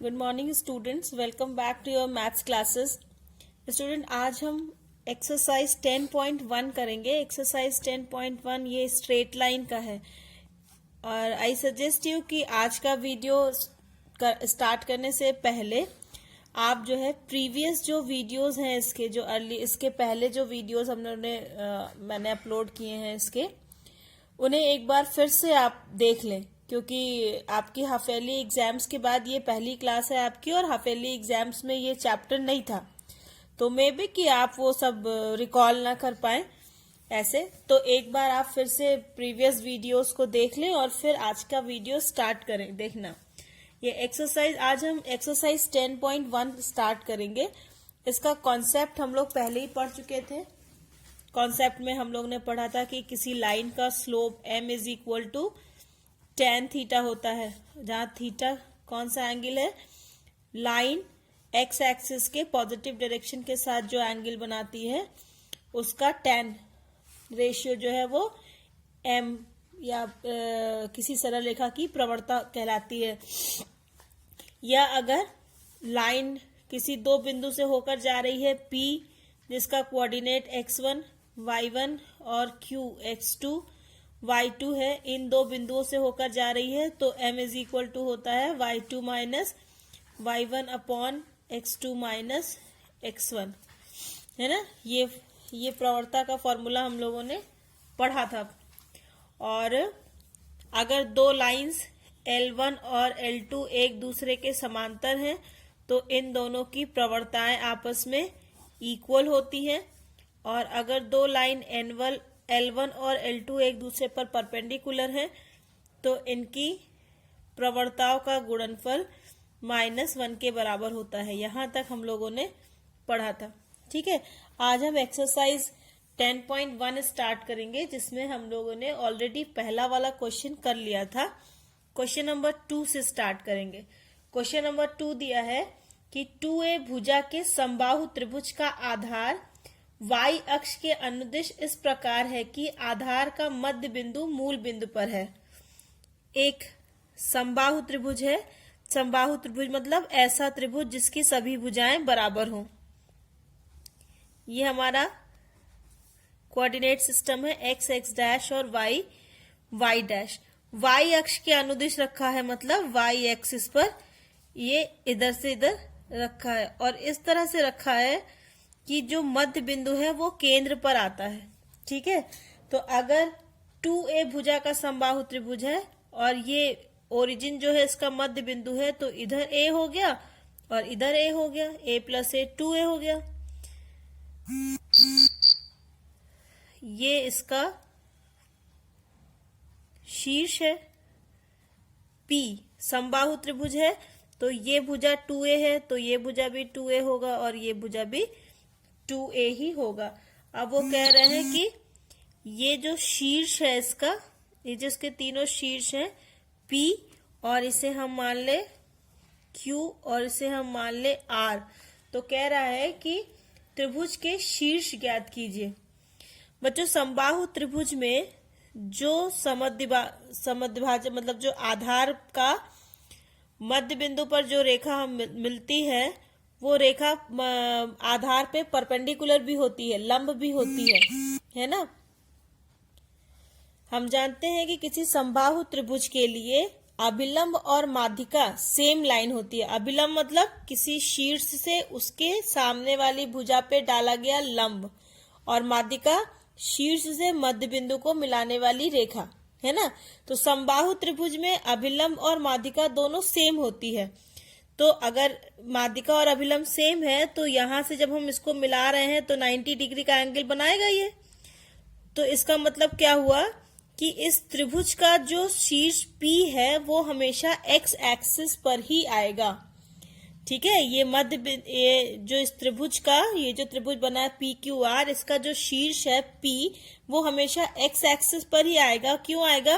Good morning students, welcome back to your maths classes. Student, आज हम exercise 10.1 करेंगे। Exercise 10.1 ये स्ट्रेट लाइन का है और आई सजेस्ट यू कि आज का वीडियो स्टार्ट करने से पहले आप जो है प्रीवियस जो वीडियोस हैं इसके पहले जो वीडियोस मैंने अपलोड किए हैं उन्हें एक बार फिर से आप देख लें, क्योंकि आपकी हाफेली एग्जाम्स के बाद ये पहली क्लास है आपकी और हाफेली एग्जाम्स में ये चैप्टर नहीं था, तो मे बी कि आप वो सब रिकॉल ना कर पाए। ऐसे तो एक बार आप फिर से प्रीवियस वीडियोस को देख लें और फिर आज का वीडियो स्टार्ट करें। देखना, ये एक्सरसाइज आज हम एक्सरसाइज 10.1 स्टार्ट करेंगे। इसका कॉन्सेप्ट हम लोग पहले ही पढ़ चुके थे। कॉन्सेप्ट में हम लोग ने पढ़ा था कि किसी लाइन का slope m is equal to tan theta होता है, जहां थीटा कौन सा एंगल है, लाइन x एक्सिस के पॉजिटिव डायरेक्शन के साथ जो एंगल बनाती है उसका tan रेशियो जो है वो m या किसी सरल रेखा की प्रवणता कहलाती है। या अगर लाइन किसी दो बिंदु से होकर जा रही है P, जिसका कोऑर्डिनेट x1 y1 और q x2 y2 है, इन दो बिंदुओं से होकर जा रही है, तो m इज इक्वल टू होता है y2 minus y1 upon x2 minus x1, है ना। ये प्रवणता का फॉर्मूला हम लोगों ने पढ़ा था। और अगर दो लाइंस L1 और L2 एक दूसरे के समांतर हैं तो इन दोनों की प्रवणताएं आपस में इक्वल होती हैं। और अगर दो लाइन L1 और L2 एक दूसरे पर परपेंडिकुलर हैं तो इनकी प्रवणताओं का गुणनफल -1 के बराबर होता है। यहां तक हम लोगों ने पढ़ा था, ठीक है। आज हम एक्सरसाइज 10.1 स्टार्ट करेंगे, जिसमें हम लोगों ने ऑलरेडी पहला वाला क्वेश्चन कर लिया था। क्वेश्चन नंबर 2 से स्टार्ट करेंगे। क्वेश्चन नंबर 2 दिया है कि 2a भुजा के समबाहु त्रिभुज का आधार y अक्ष के अनुदिश इस प्रकार है कि आधार का मध्य बिंदु मूल बिंदु पर है। एक समबाहु त्रिभुज है। समबाहु त्रिभुज मतलब ऐसा त्रिभुज जिसकी सभी भुजाएं बराबर हों। ये हमारा कोऑर्डिनेट सिस्टम है, x x डैश और y y डैश। y अक्ष के अनुदिश रखा है, मतलब y एक्सिस पर ये इधर से इधर रखा है और इस तरह से रखा है कि जो मध्य बिंदु है वो केंद्र पर आता है, ठीक है। तो अगर 2a भुजा का समबाहु त्रिभुज है और ये ओरिजिन जो है इसका मध्य बिंदु है, तो इधर a हो गया और इधर a हो गया, a प्लस a 2a हो गया। ये इसका शीर्ष है। P समबाहु त्रिभुज है तो ये भुजा 2a है, तो ये भुजा भी 2a होगा और ये भुजा भी 2a ही होगा। अब वो कह रहे हैं कि ये जो शीर्ष है इसका, ये जो इसके तीनों शीर्ष हैं P, और इसे हम मान ले Q और इसे हम मान ले R। तो कह रहा है कि त्रिभुज के शीर्ष ज्ञात कीजिए। बच्चों, समबाहु त्रिभुज में जो समद्विभाजक मतलब जो आधार का मध्य बिंदु पर जो रेखा हम मिलती है वो रेखा आधार पे परपेंडिकुलर भी होती है, लंब भी होती है ना। हम जानते हैं कि किसी समबाहु त्रिभुज के लिए अभिलंब और माध्यिका सेम लाइन होती है। अभिलंब मतलब किसी शीर्ष से उसके सामने वाली भुजा पे डाला गया लंब, और माध्यिका शीर्ष से मध्य बिंदु को मिलाने वाली रेखा, है ना। तो समबाहु त्रिभुज में अभिलंब और माध्यिका दोनों सेम होती है। तो अगर माध्यिका और अभिलंब सेम है तो यहां से जब हम इसको मिला रहे हैं तो 90 डिग्री का एंगल बनाएगा ये। तो इसका मतलब क्या हुआ कि इस त्रिभुज का जो शीर्ष P है वो हमेशा x एक्सिस पर ही आएगा, ठीक है। ये जो इस त्रिभुज का ये जो त्रिभुज बना है PQR, इसका जो शीर्ष है P वो हमेशा x एक्सिस पर ही आएगा। क्यों आएगा?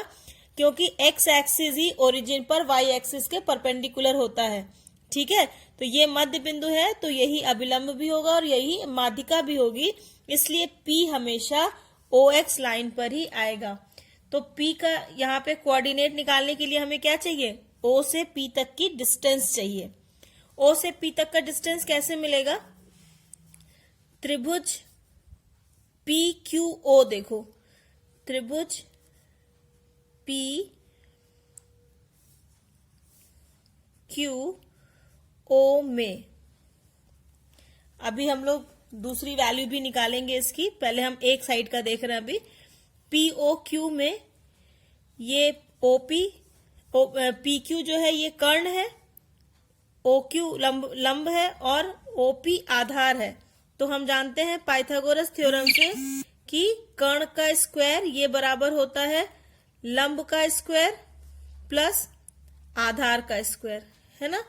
क्योंकि x एक्सिस ही ओरिजिन पर y एक्सिस के परपेंडिकुलर होता है, ठीक है। तो ये मध्य बिंदु है तो यही अभिलंब भी होगा और यही माध्यिका भी होगी, इसलिए P हमेशा OX लाइन पर ही आएगा। तो P का यहाँ पे कोऑर्डिनेट निकालने के लिए हमें क्या चाहिए? O से P तक की डिस्टेंस चाहिए। ओ से पी तक का डिस्टेंस कैसे मिलेगा? त्रिभुज पी क्यू ओ, देखो त्रिभुज पी क्यू ओ में, अभी हम लोग दूसरी वैल्यू भी निकालेंगे इसकी, पहले हम एक साइड का देख रहे हैं। अभी पी ओ क्यू में ये ओपी पी क्यू जो है ये कर्ण है, ओ क्यू लंब है और ओपी आधार है। तो हम जानते हैं पाइथागोरस थ्योरम से कि कर्ण का स्क्वायर ये बराबर होता है लंब का स्क्वायर प्लस आधार का स्क्वायर, है ना।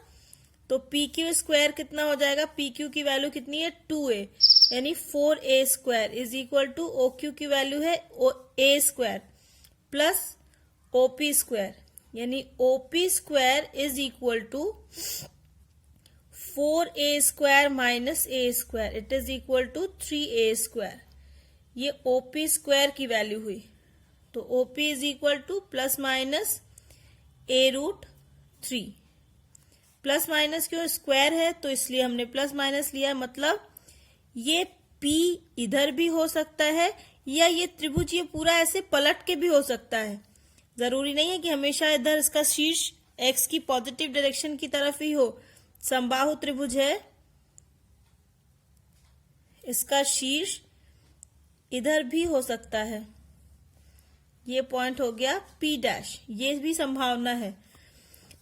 तो पी क्यू स्क्वायर कितना हो जाएगा? पी क्यू की वैल्यू कितनी है? 2a, यानी 4a square is equal to O Q की वैल्यू है a square plus OP square, यानी OP square is equal to 4a square minus a square, it is equal to 3a square. ये OP square की value हुई। तो OP is equal to plus minus a√3, plus minus क्यों? Square है तो इसलिए हमने प्लस माइनस लिया। मतलब ये P इधर भी हो सकता है या ये त्रिभुज ये पूरा ऐसे पलट के भी हो सकता है। जरूरी नहीं है कि हमेशा इधर इसका शीर्ष x की पॉजिटिव डायरेक्शन की तरफ ही हो। समबाहु त्रिभुज है, इसका शीर्ष इधर भी हो सकता है। ये पॉइंट हो गया P डैश, ये भी संभावना है।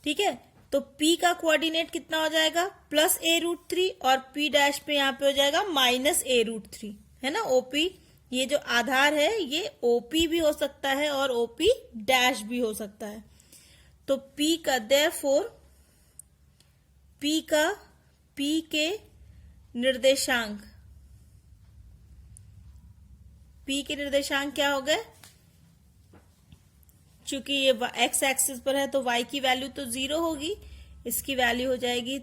ठीक है, तो P का कोऑर्डिनेट कितना हो जाएगा? प्लस a√3 और P डैश पे यहाँ पे हो जाएगा माइनस a√3, है ना। OP ये जो आधार है ये OP भी हो सकता है और OP डैश भी हो सकता है। तो P का देयरफॉर P के निर्देशांक, P के निर्देशांक क्या हो गए? चूंकि ये x एक्सिस पर है तो y की वैल्यू तो 0 होगी, इसकी वैल्यू हो जाएगी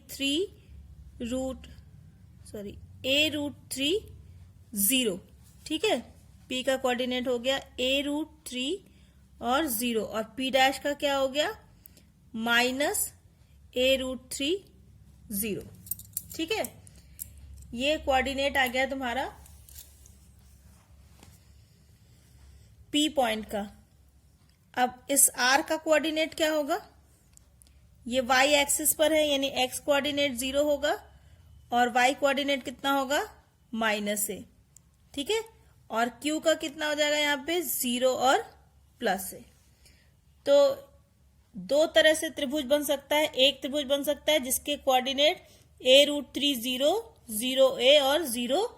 a√3 0। ठीक है, P का कोऑर्डिनेट हो गया a√3 और 0, और P डैश का क्या हो गया? Minus a√3 0। ठीक है, ये कोऑर्डिनेट आ गया तुम्हारा P पॉइंट का। अब इस R का कोऑर्डिनेट क्या होगा? ये y एक्सिस पर है, यानी x कोऑर्डिनेट 0 होगा और y कोऑर्डिनेट कितना होगा? -a। ठीक है, और Q का कितना हो जाएगा यहाँ पे? 0 और +a। तो दो तरह से त्रिभुज बन सकता है। एक त्रिभुज बन सकता है जिसके कोऑर्डिनेट a√3 0, 0a और 0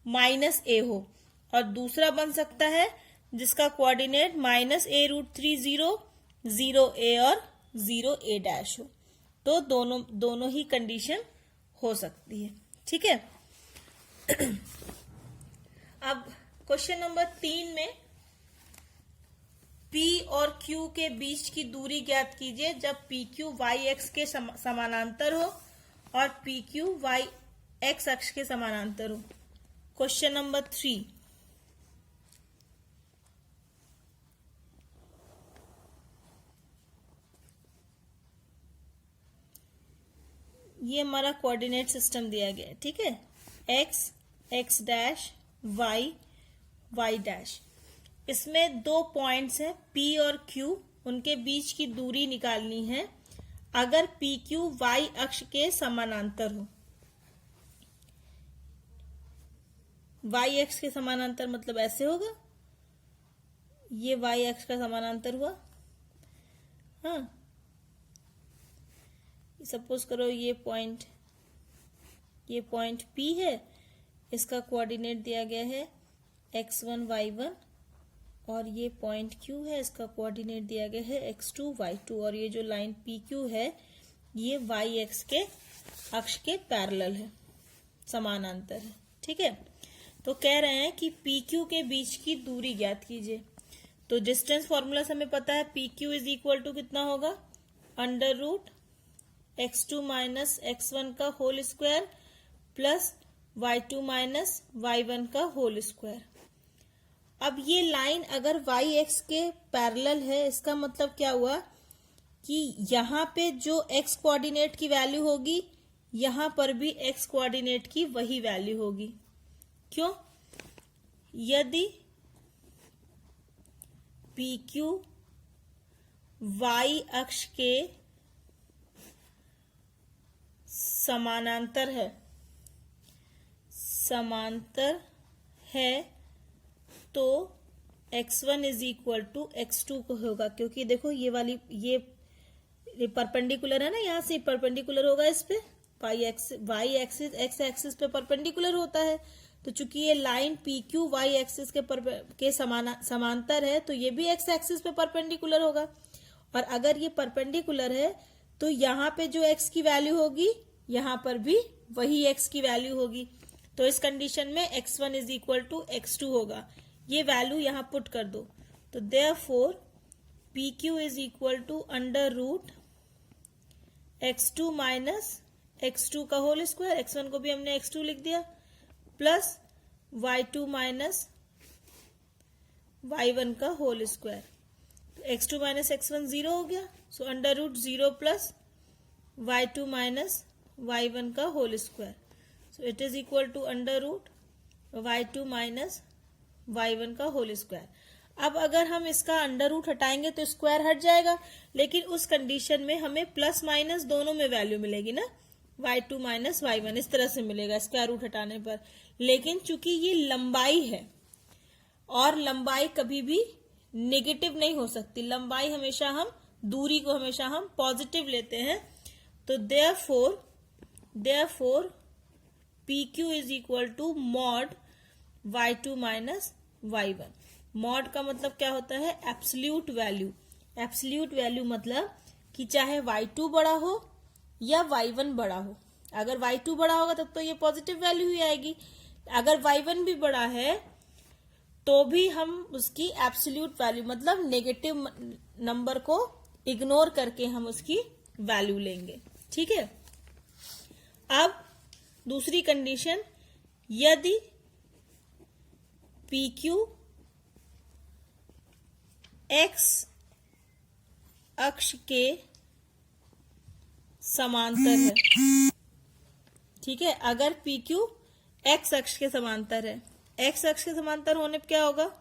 -a हो, और दूसरा बन सकता है जिसका कोऑर्डिनेट -a√3 0, 0a और 0a डैश हो। तो दोनों ही कंडीशन हो सकती है। ठीक है, अब क्वेश्चन नंबर 3 में P और Q के बीच की दूरी ज्ञात कीजिए जब PQ YX के समानांतर हो और PQ YX अक्ष के समानांतर हो। क्वेश्चन नंबर 3, ये हमारा कोऑर्डिनेट सिस्टम दिया गया है। ठीक है, x, x dash, y, y dash. इसमें दो पॉइंट्स हैं P और Q, उनके बीच की दूरी निकालनी है अगर PQ y अक्ष के समानांतर हो। y अक्ष के समानांतर मतलब ऐसे होगा, ये y अक्ष का समानांतर हुआ। हाँ, सपोज करो ये पॉइंट P है, इसका कोऑर्डिनेट दिया गया है x1 y1, और ये पॉइंट Q है, इसका कोऑर्डिनेट दिया गया है x2 y2, और ये जो लाइन PQ है ये yx के अक्ष के पैरेलल है, समानांतर है। ठीक है, तो कह रहे हैं कि PQ के बीच की दूरी ज्ञात कीजिए। तो डिस्टेंस फॉर्मूला से हमें पता है PQ इज इक्वल टू कितना होगा? √x2 माइनस x1 का whole square plus y2 minus y1 का होल स्क्वायर। अब ये लाइन अगर yx के पैरेलल है, इसका मतलब क्या हुआ कि यहाँ पे जो x कोऑर्डिनेट की वैल्यू होगी यहां पर भी x कोऑर्डिनेट की वही वैल्यू होगी। क्यों? यदि PQ y अक्ष के समानांतर है तो x1 is equal to x2 को होगा, क्योंकि देखो ये परपेंडिकुलर है ना, यहां से परपेंडिकुलर होगा इस पे, y एक्सिस x एक्सिस पे परपेंडिकुलर होता है। तो चूंकि ये लाइन PQ y एक्सिस के समांतर है तो ये भी x एक्सिस पे परपेंडिकुलर होगा। और अगर ये परपेंडिकुलर है तो यहाँ पे जो x की वैल्यू होगी यहाँ पर भी वही x की वैल्यू होगी। तो इस कंडीशन में x1 is equal to x2 होगा। ये वैल्यू यहाँ पुट कर दो, तो therefore PQ is equal to under root x2 minus x2 का होल स्क्वायर, x1 को भी हमने x2 लिख दिया, प्लस y2 माइनस y1 का whole square. x2 minus x1 zero हो गया, so under root 0 plus y2 minus y1 का whole square, so it is equal to under root y2 minus y1 का होल स्क्वायर। अब अगर हम इसका under root हटाएंगे तो स्क्वायर हट जाएगा, लेकिन उस कंडीशन में हमें प्लस माइनस दोनों में वैल्यू मिलेगी ना, y2 माइनस y1 इस तरह से मिलेगा स्क्वायर रूट हटाने पर। लेकिन चूंकि ये लंबाई है और लंबाई कभी भी नेगेटिव नहीं हो सकती, लंबाई हमेशा हम दूरी को हमेशा हम पॉजिटिव लेते हैं, तो therefore PQ is equal to mod y2 minus y1। Mod का मतलब क्या होता है? Absolute value. एब्सोल्यूट वैल्यू मतलब कि चाहे y2 बड़ा हो या y1 बड़ा हो, अगर y2 बड़ा होगा तब तो ये पॉजिटिव वैल्यू ही आएगी, अगर y1 भी बड़ा है तो भी हम उसकी एब्सोल्यूट वैल्यू मतलब नेगेटिव नंबर को इग्नोर करके हम उसकी वैल्यू लेंगे। ठीक है। अब दूसरी कंडीशन, यदि PQ x अक्ष के समांतर है, ठीक है, अगर PQ x अक्ष के समांतर है, x अक्ष के समांतर होने पर क्या होगा?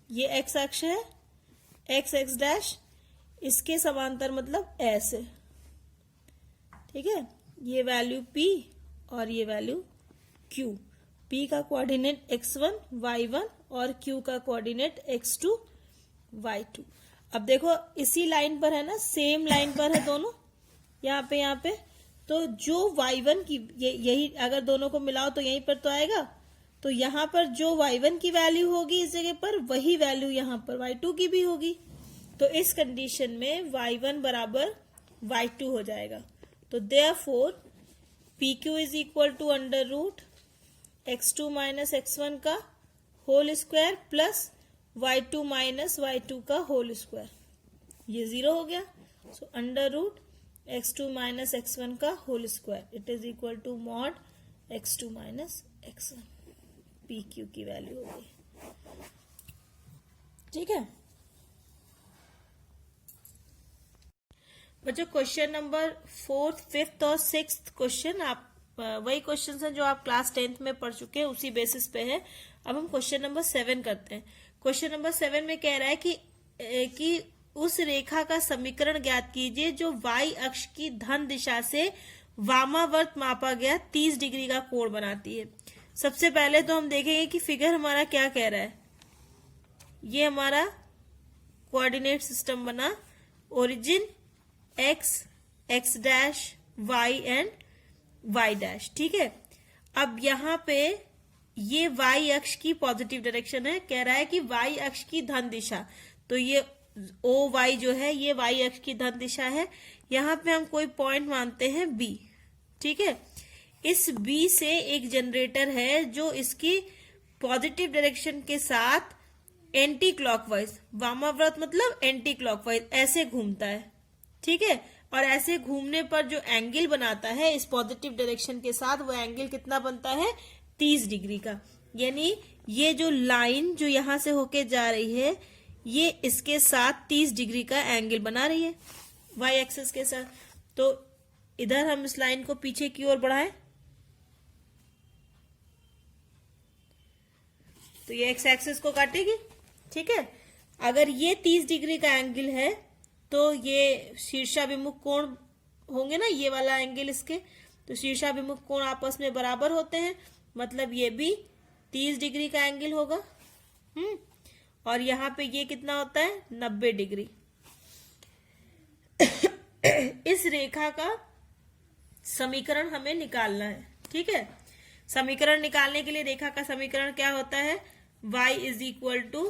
ये x अक्ष है, x डैश इसके समांतर मतलब s है, ठीक है, ये वैल्यू P और ये वैल्यू Q। P का कोऑर्डिनेट x1 y1 और Q का कोऑर्डिनेट x2 y2। अब देखो इसी लाइन पर है ना, सेम लाइन पर है दोनों, यहाँ पे तो जो y1 की यही अगर दोनों को मिलाओ तो यहीं पर तो आएगा, तो यहाँ पर जो y1 की वैल्यू होगी इस जगह पर वही वैल्यू यहाँ पर y2 की भी होगी। तो इस कंडीशन में y1 बराबर y2 हो जाएगा। तो therefore PQ is equal to under root x2 minus x1 का whole square plus y2 minus y2 का होल स्क्वायर, ये 0 हो गया। So under root x2 minus x1 का whole square, it is equal to mod x2 minus x1। PQ की value हो गई। ठीक है बच्चों, क्वेश्चन नंबर 4th, 5th और 6th क्वेश्चन आप वही क्वेश्चन हैं जो आप क्लास 10th में पढ़ चुके हैं, उसी बेसिस पे है। अब हम क्वेश्चन नंबर 7 करते हैं। क्वेश्चन नंबर 7 में कह रहा है कि उस रेखा का समीकरण ज्ञात कीजिए जो y अक्ष की धन दिशा से वामावर्त मापा गया 30 डिग्री का कोण बनाती है। सबसे पहले तो हम देखेंगे कि फिगर हमारा क्या कह रहा है। ये हमारा कोऑर्डिनेट सिस्टम बना, origin x dash y and y dash, ठीक है। अब यहाँ पे ये y अक्ष की पॉजिटिव डायरेक्शन है, कह रहा है कि y अक्ष की धन दिशा, तो ये OY जो है ये y अक्ष की धन दिशा है। यहाँ पे हम कोई पॉइंट मानते हैं B, ठीक है। इस B से एक जनरेटर है जो इसकी पॉजिटिव डायरेक्शन के साथ एंटी क्लॉकवाइज, वामाव्रत मतलब एंटी क्लॉकवाइज ऐसे घूमता है, ठीक है। और ऐसे घूमने पर जो एंगल बनाता है इस पॉजिटिव डायरेक्शन के साथ, वो एंगल कितना बनता है? 30 डिग्री का। यानी ये जो लाइन जो यहां से होके जा रही है ये इसके साथ 30 डिग्री का एंगल बना रही है y एक्सिस के साथ। तो इधर हम इस लाइन को पीछे की ओर बढ़ाएं तो ये एक्स एक्सिस को काटेगी। ठीक है, अगर ये 30 डिग्री का एंगल है तो ये शीर्षाभिमुख कोण होंगे ना, ये वाला एंगल इसके, तो शीर्षाभिमुख कोण आपस में बराबर होते हैं, मतलब ये भी 30 डिग्री का एंगल होगा। और यहाँ पे ये कितना होता है 90 डिग्री। इस रेखा का समीकरण हमें निकालना है। ठीक है, समीकरण निकालने के लिए रेखा का समीकरण क्या होता है, y is equal to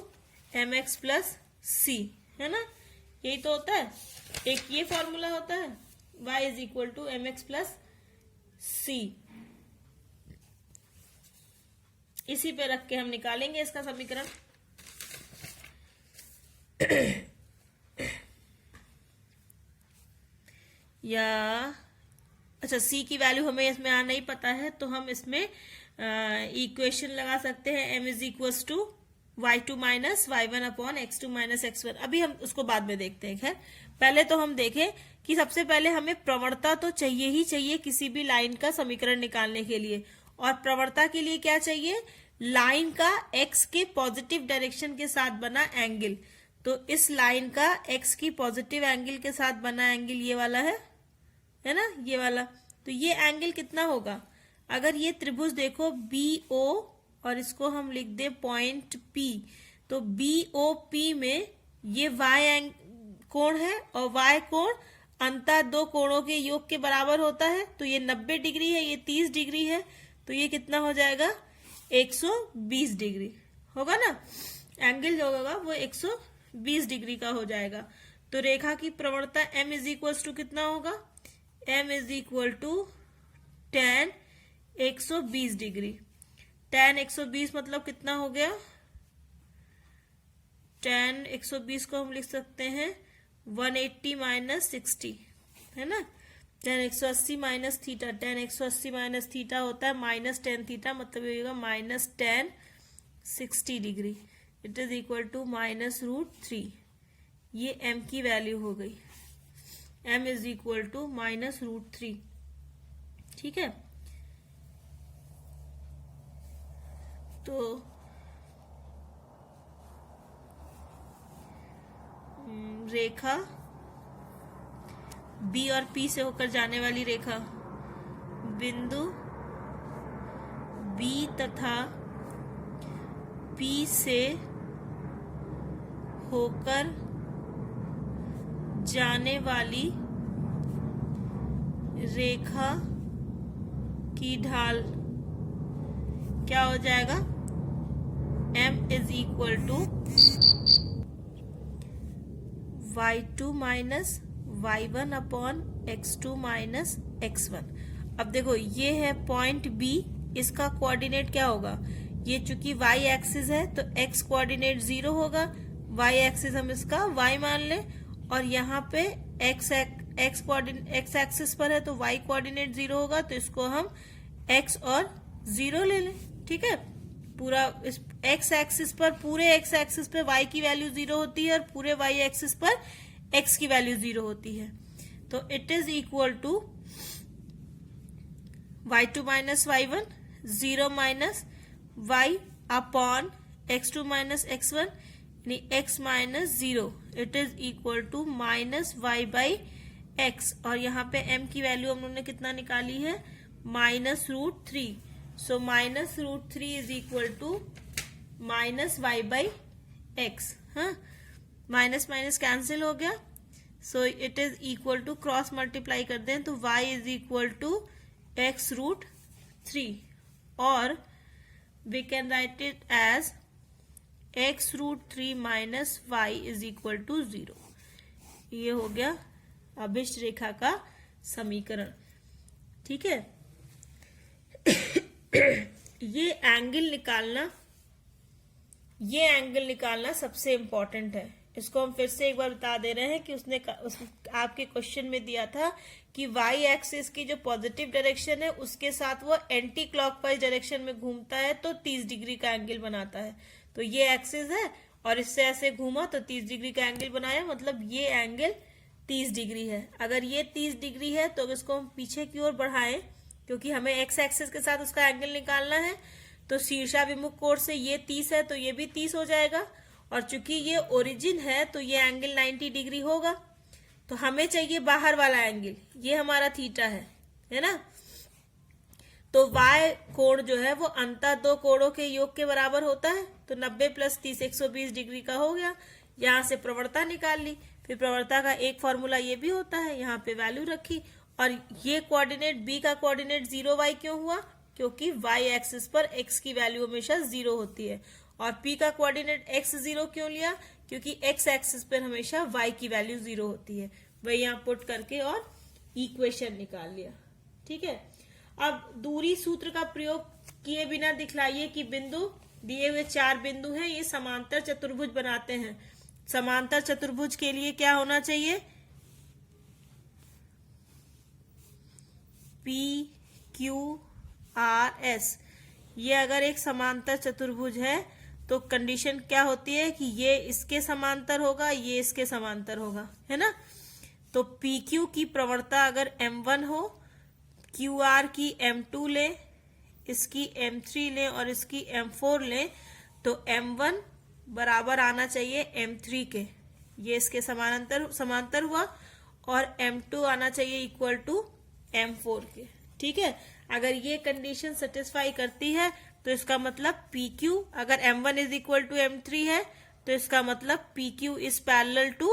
m x plus c, है ना, यही तो होता है। एक ये फॉर्मूला होता है y is equal to m x plus c, इसी पे रख के हम निकालेंगे इसका समीकरण। या अच्छा, c की वैल्यू हमें इसमें नहीं पता है तो हम इसमें इक्वेशन लगा सकते हैं, m is equal to y2 minus y1 upon x2 minus x1। अभी हम उसको बाद में देखते हैं। खैर पहले तो हम देखें कि सबसे पहले हमें प्रवणता तो चाहिए ही चाहिए किसी भी लाइन का समीकरण निकालने के लिए, और प्रवणता के लिए क्या चाहिए, लाइन का x के पॉजिटिव डायरेक्शन के साथ बना एंगल। तो इस लाइन का x की पॉजिटिव एंगल के साथ बना एंगल ये वाला है ना, ये वाला। तो ये एंगल कितना होगा, अगर ये त्रिभुज देखो BO और इसको हम लिख दे पॉइंट P, तो BOP में ये y कोण है और y कोण अंतः दो कोणों के योग के बराबर होता है। तो ये 90 डिग्री है, ये 30 डिग्री है, तो ये कितना हो जाएगा 120 डिग्री होगा ना, एंगल जो होगा वो 120 डिग्री का हो जाएगा। तो रेखा की प्रवणता m इज इक्वल टू कितना होगा, m is equal to tan 120 degree. tan 120 मतलब कितना हो गया, tan 120 को हम लिख सकते हैं 180 माइनस 60, है ना, tan 180 minus theta, tan 180 minus theta होता है माइनस tan थीटा, मतलब ये होगा minus tan 60 degree. It is equal to minus √3। ये m की वैल्यू हो गई, m is equal to minus √3। ठीक है, तो रेखा B और P से होकर जाने वाली रेखा बिंदु B तथा P से होकर जाने वाली रेखा की ढाल क्या हो जाएगा, m is equal to y2 minus y1 upon x2 minus x1। अब देखो ये है पॉइंट B, इसका कोऑर्डिनेट क्या होगा, ये चूंकि y एक्सिस है तो x कोऑर्डिनेट 0 होगा, y एक्सिस हम इसका y मान लें, और यहाँ पे x एक्सिस पर है तो y कोऑर्डिनेट 0 होगा, तो इसको हम x और 0 ले लें। ठीक है, पूरा इस x एक्सिस पर, पूरे x एक्सिस पे y की वैल्यू 0 होती है और पूरे y एक्सिस पर x की वैल्यू 0 होती है। तो it is equal to y2 minus y1, 0 minus y upon x2 minus x1, यानी x minus 0। It is equal to minus y by x, और यहाँ पे m की वैल्यू हम लोगों ने कितना निकाली है, minus √3। So minus √3 is equal to minus y by x. हाँ, माइनस माइनस कैंसिल हो गया, so it is equal to, cross multiply कर दें तो y is equal to x √3, और we can write it as x √3 minus y is equal to 0। ये हो गया अभिष्ट रेखा का समीकरण। ठीक है, ये एंगल निकालना सबसे इंपॉर्टेंट है। इसको हम फिर से एक बार बता दे रहे हैं कि उसने आपके क्वेश्चन में दिया था कि y एक्सिस की जो पॉजिटिव डायरेक्शन है उसके साथ वो एंटी क्लॉकवाइज डायरेक्शन में घूमता है तो 30 डिग्री का एंगल बनाता है। तो ये एक्सिस है और इससे ऐसे घूमा तो 30 डिग्री का एंगल बनाया, मतलब ये एंगल 30 डिग्री है। अगर ये 30 डिग्री है तो इसको हम पीछे की ओर बढ़ाएं, क्योंकि हमें एक्स एक्सिस के साथ उसका एंगल निकालना है। तो शीर्षाभिमुख कोण से ये 30 है तो ये भी 30 हो जाएगा, और चूंकि ये ओरिजिन है तो ये एंगल 90 डिग्री होगा। तो हमें चाहिए बाहर वाला एंगल, ये हमारा थीटा है ना। तो y कोण जो है वो अंतः दो कोणों के योग के बराबर होता है। तो 90 + 30 120 डिग्री का हो गया। यहाँ से प्रवणता निकाल ली, फिर प्रवणता का एक फॉर्मूला ये भी होता है, यहाँ पे वैल्यू रखी। और ये कोऑर्डिनेट b का कोऑर्डिनेट 0y क्यों हुआ? क्योंकि y एक्सिस पर x की वैल्यू हमेशा 0 होती है। और p का कोऑर्डिनेट x 0 क्यों लिया? क्योंकि x एक्सिस पर हमेशा y की वैल्यू 0 होती है। वही यहाँ पुट करके और इक्वेशन निकाल लिया। ठीक है। अब दूरी सूत्र का प्रयोग किए बिना दिखलाइए कि बिंदु दिए हुए 4 बिंदु हैं, ये समांतर चतुर्भुज बनाते हैं। समांतर चतुर्भुज के लिए क्या होना चाहिए? PQRS। ये अगर एक समांतर चतुर्भुज है तो कंडीशन क्या होती है कि ये इसके समांतर होगा, ये इसके समांतर होगा, है ना। तो PQ की प्रवणता अगर M1 हो, QR की M2 ले, इसकी M3 ले और इसकी M4 ले, तो M1 बराबर आना चाहिए M3 के, ये इसके समांतर हुआ, और M2 आना चाहिए इक्वल टू M4 के। ठीक है। अगर ये कंडीशन सेटिस्फाई करती है तो इसका मतलब PQ, अगर M1 is equal to M3 है तो इसका मतलब PQ is parallel to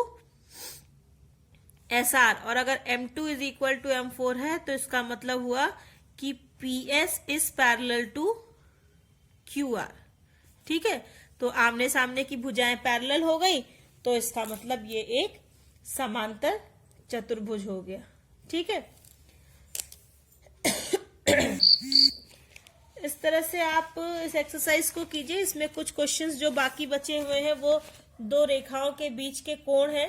SR, और अगर M2 is equal to M4 है तो इसका मतलब हुआ कि PS is parallel to QR। ठीक है। तो आमने सामने की भुजाएं पैरेलल हो गई, तो इसका मतलब ये एक समांतर चतुर्भुज हो गया। ठीक है। इस तरह से आप इस एक्सरसाइज को कीजिए। इसमें कुछ क्वेश्चंस जो बाकी बचे हुए हैं वो दो रेखाओं के बीच के कोण है,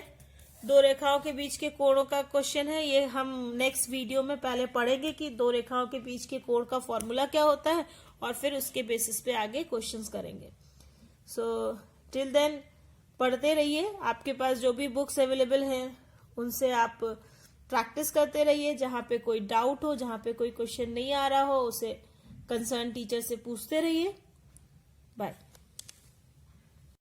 दो रेखाओं के बीच के कोणों का क्वेश्चन है। ये हम नेक्स्ट वीडियो में पहले पढ़ेंगे कि दो रेखाओं के बीच के कोण का फॉर्मूला क्या होता है, और फिर उसके बेसिस पे आगे क्वेश्चंस करेंगे। सो टिल देन पढ़ते रहिए। आपके पास जो भी बुक्स अवेलेबल हैं उनसे आप प्रैक्टिस करते रहिए। जहाँ पे कोई डाउट हो, जहाँ पे कोई क्वेश्चन नहीं आ रहा हो, उसे कंसर्न टीचर से पूछते रहिए। बाय।